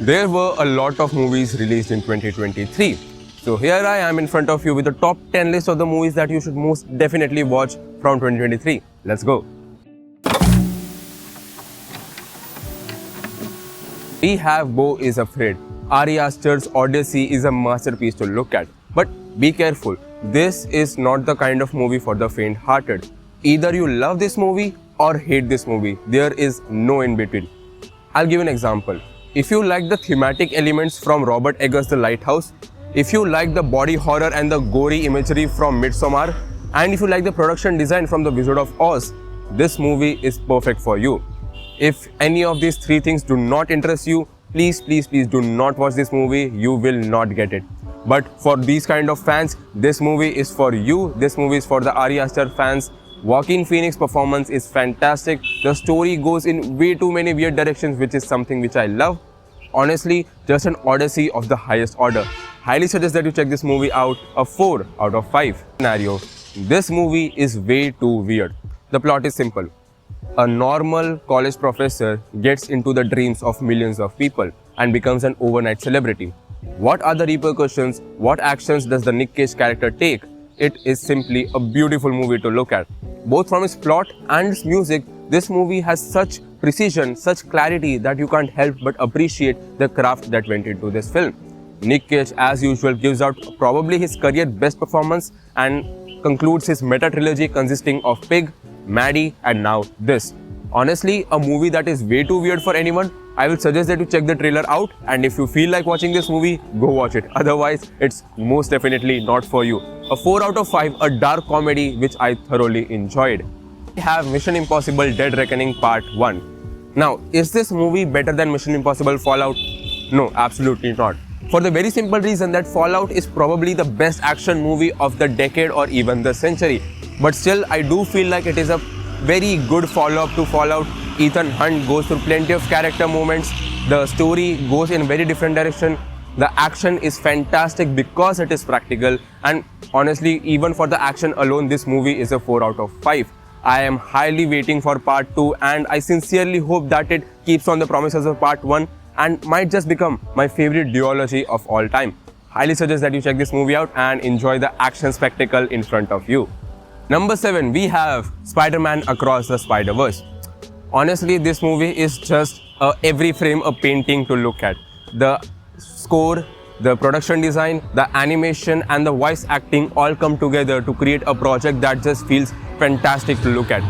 There were a lot of movies released in 2023. So here I am in front of you with the top 10 list of the movies that you should most definitely watch from 2023. Let's go. We have Beau is Afraid. Ari Aster's Odyssey is a masterpiece to look at. But be careful, this is not the kind of movie for the faint-hearted. Either you love this movie or hate this movie. There is no in between. I'll give an example. If you like the thematic elements from Robert Eggers' The Lighthouse, if you like the body horror and the gory imagery from Midsommar, and if you like the production design from The Wizard of Oz, this movie is perfect for you. If any of these three things do not interest you, please do not watch this movie. You will not get it. But for these kind of fans, this movie is for you. This movie is for the Ari Aster fans. Joaquin Phoenix's performance is fantastic. The story goes in way too many weird directions, which is something which I love. Honestly, just an odyssey of the highest order. Highly suggest that you check this movie out. A 4 out of 5 scenario. This movie is way too weird. The plot is simple. A normal college professor gets into the dreams of millions of people and becomes an overnight celebrity. What are the repercussions? What actions does the Nick Cage character take? It is simply a beautiful movie to look at. Both from its plot and its music, this movie has such precision, such clarity that you can't help but appreciate the craft that went into this film. Nick Cage, as usual, gives out probably his career best performance and concludes his meta-trilogy consisting of Pig, Maddie and now this. Honestly, a movie that is way too weird for anyone. I will suggest that you check the trailer out, and if you feel like watching this movie, go watch it. Otherwise, it's most definitely not for you. A 4 out of 5, a dark comedy which I thoroughly enjoyed. We have Mission Impossible Dead Reckoning Part 1. Now, is this movie better than Mission Impossible Fallout? No, absolutely not. For the very simple reason that Fallout is probably the best action movie of the decade or even the century. But still, I do feel like it is a very good follow-up to Fallout. Ethan Hunt goes through plenty of character moments. The story goes in a very different direction. The action is fantastic because it is practical. And honestly, even for the action alone, this movie is a 4 out of 5. I am highly waiting for part 2 and I sincerely hope that it keeps on the promises of part 1 and might just become my favorite duology of all time. Highly suggest that you check this movie out and enjoy the action spectacle in front of you. Number 7, we have SpiderMan Across the Spider-Verse. Honestly, this movie is just every frame a painting to look at. The score, the production design, the animation and the voice acting all come together to create a project that just feels fantastic to look at.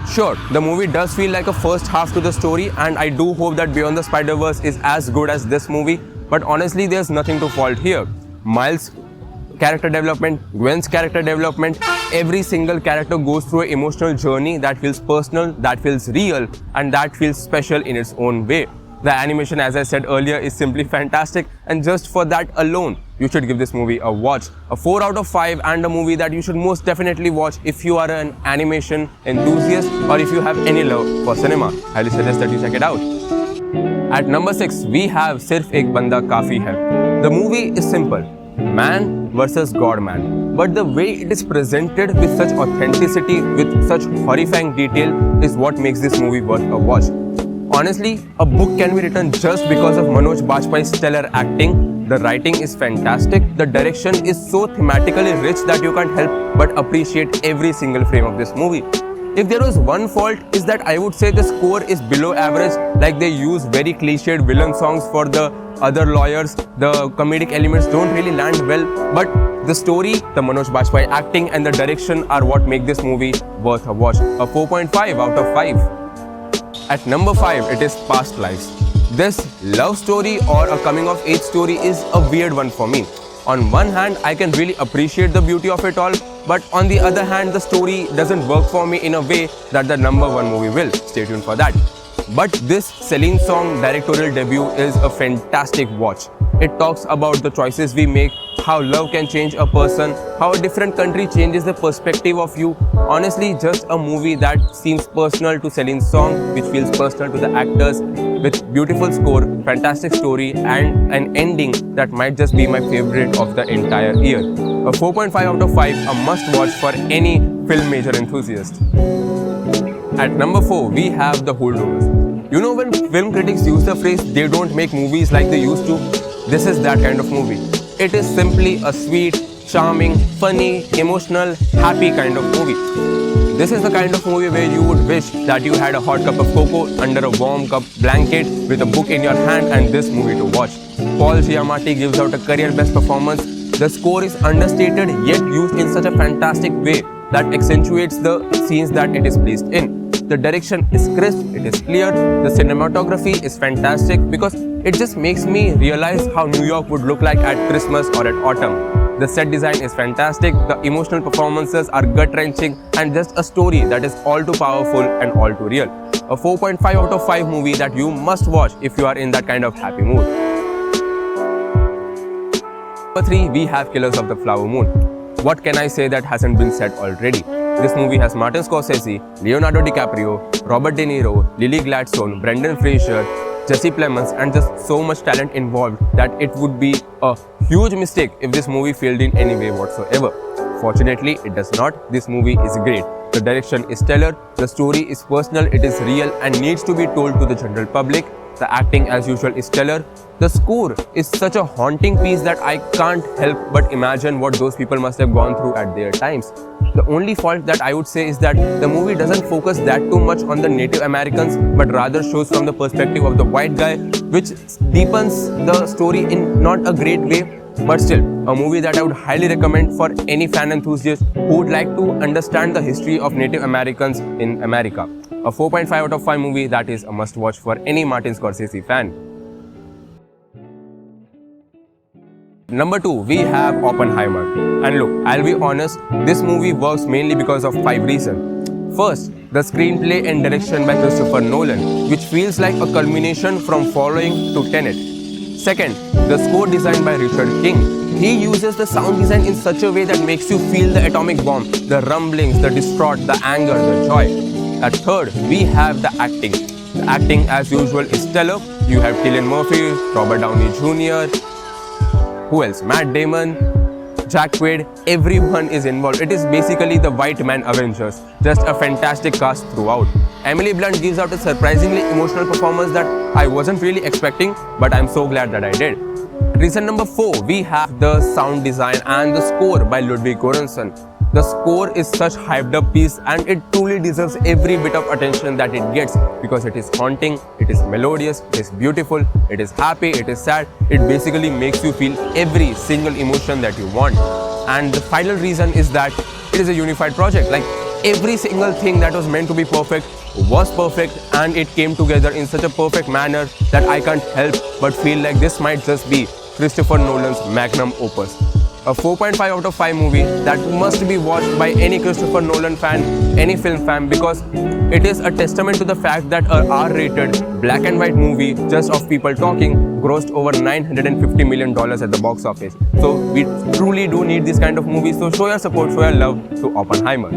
Sure, the movie does feel like a first half to the story and I do hope that Beyond the Spider-Verse is as good as this movie, but honestly there's nothing to fault here. Miles' character development, Gwen's character development, every single character goes through an emotional journey that feels personal, that feels real and that feels special in its own way. The animation, as I said earlier, is simply fantastic and just for that alone, you should give this movie a watch. A 4 out of 5 and a movie that you should most definitely watch if you are an animation enthusiast or if you have any love for cinema. Highly suggest that you check it out. At number 6, we have Sirf Ek Banda Kafi Hai. The movie is simple. Man versus God-man. But the way it is presented with such authenticity, with such horrifying detail is what makes this movie worth a watch. Honestly, a book can be written just because of Manoj Bajpayee's stellar acting. The writing is fantastic. The direction is so thematically rich that you can't help but appreciate every single frame of this movie. If there was one fault, is that I would say the score is below average, like they use very cliched villain songs for the other lawyers. The comedic elements don't really land well, but the story, the Manoj Bajpayee acting and the direction are what make this movie worth a watch. A 4.5 out of 5. At number 5, it is Past Lives. This love story or a coming-of-age story is a weird one for me. On one hand, I can really appreciate the beauty of it all, but on the other hand, the story doesn't work for me in a way that the number 1 movie will. Stay tuned for that. But this Celine Song directorial debut is a fantastic watch. It talks about the choices we make, how love can change a person, how a different country changes the perspective of you. Honestly, just a movie that seems personal to Celine Song, which feels personal to the actors, with beautiful score, fantastic story and an ending that might just be my favorite of the entire year. A 4.5 out of 5, a must watch for any film major enthusiast. At number 4, we have The Holdover. You know, when film critics use the phrase, they don't make movies like they used to, this is that kind of movie. It is simply a sweet, charming, funny, emotional, happy kind of movie. This is the kind of movie where you would wish that you had a hot cup of cocoa under a warm cup blanket with a book in your hand and this movie to watch. Paul Giamatti gives out a career best performance. The score is understated yet used in such a fantastic way that accentuates the scenes that it is placed in. The direction is crisp, it is clear, the cinematography is fantastic because it just makes me realize how New York would look like at Christmas or at autumn. The set design is fantastic, the emotional performances are gut-wrenching and just a story that is all too powerful and all too real. A 4.5 out of 5 movie that you must watch if you are in that kind of happy mood. Number 3, we have Killers of the Flower Moon. What can I say that hasn't been said already? This movie has Martin Scorsese, Leonardo DiCaprio, Robert De Niro, Lily Gladstone, Brendan Fraser, Jesse Plemons and just so much talent involved that it would be a huge mistake if this movie failed in any way whatsoever. Fortunately, it does not. This movie is great. The direction is stellar, the story is personal, it is real and needs to be told to the general public. The acting as usual is stellar. The score is such a haunting piece that I can't help but imagine what those people must have gone through at their times. The only fault that I would say is that the movie doesn't focus that too much on the Native Americans but rather shows from the perspective of the white guy, which deepens the story in not a great way. But still, a movie that I would highly recommend for any fan enthusiast who would like to understand the history of Native Americans in America. A 4.5 out of 5 movie that is a must watch for any Martin Scorsese fan. Number 2, we have Oppenheimer. And look, I'll be honest, this movie works mainly because of 5 reasons. First, the screenplay and direction by Christopher Nolan, which feels like a culmination from Following to Tenet. Second, the score designed by Richard King. He uses the sound design in such a way that makes you feel the atomic bomb, the rumblings, the distraught, the anger, the joy. At third, we have the acting. The acting as usual is stellar. You have Cillian Murphy, Robert Downey Jr., who else? Matt Damon, Jack Quaid, everyone is involved. It is basically the white man Avengers. Just a fantastic cast throughout. Emily Blunt gives out a surprisingly emotional performance that I wasn't really expecting, but I'm so glad that I did. Reason number 4, we have the sound design and the score by Ludwig Göransson. The score is such hyped up piece and it truly deserves every bit of attention that it gets because it is haunting, it is melodious, it is beautiful, it is happy, it is sad. It basically makes you feel every single emotion that you want. And the final reason is that it is a unified project. Like every single thing that was meant to be perfect was perfect and it came together in such a perfect manner that I can't help but feel like this might just be Christopher Nolan's magnum opus. A 4.5 out of 5 movie that must be watched by any Christopher Nolan fan, any film fan, because it is a testament to the fact that a R-rated black and white movie just of people talking grossed over $950 million at the box office. So we truly do need this kind of movies. So show your support, show your love to Oppenheimer.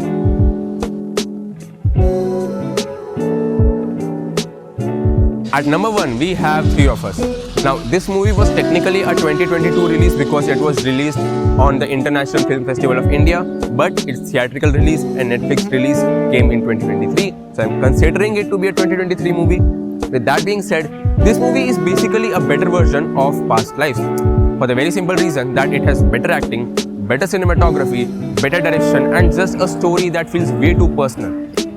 At number 1, we have Three of Us. Now, this movie was technically a 2022 release because it was released on the International Film Festival of India, but its theatrical release and Netflix release came in 2023. So I'm considering it to be a 2023 movie. With that being said, this movie is basically a better version of Past Lives for the very simple reason that it has better acting, better cinematography, better direction, and just a story that feels way too personal.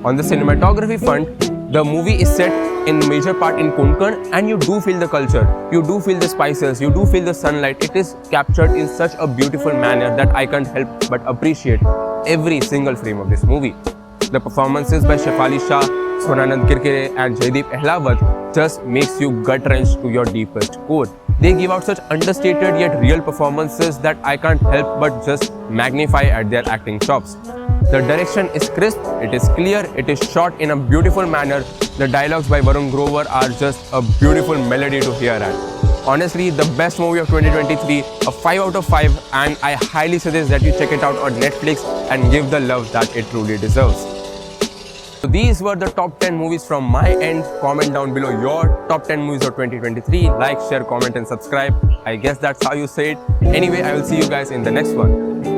On the cinematography front, the movie is set in major part in Konkan and you do feel the culture, you do feel the spices, you do feel the sunlight. It is captured in such a beautiful manner that I can't help but appreciate every single frame of this movie. The performances by Shefali Shah, Swananand Kirkire and Jaideep Ahlawat just makes you gut-wrenched to your deepest core. They give out such understated yet real performances that I can't help but just magnify at their acting chops. The direction is crisp, it is clear, it is shot in a beautiful manner. The dialogues by Varun Grover are just a beautiful melody to hear at. Honestly, the best movie of 2023, a 5 out of 5, and I highly suggest that you check it out on Netflix and give the love that it truly deserves. So these were the top 10 movies from my end. Comment down below your top 10 movies of 2023. Like, share, comment and subscribe. I guess that's how you say it. Anyway, I will see you guys in the next one.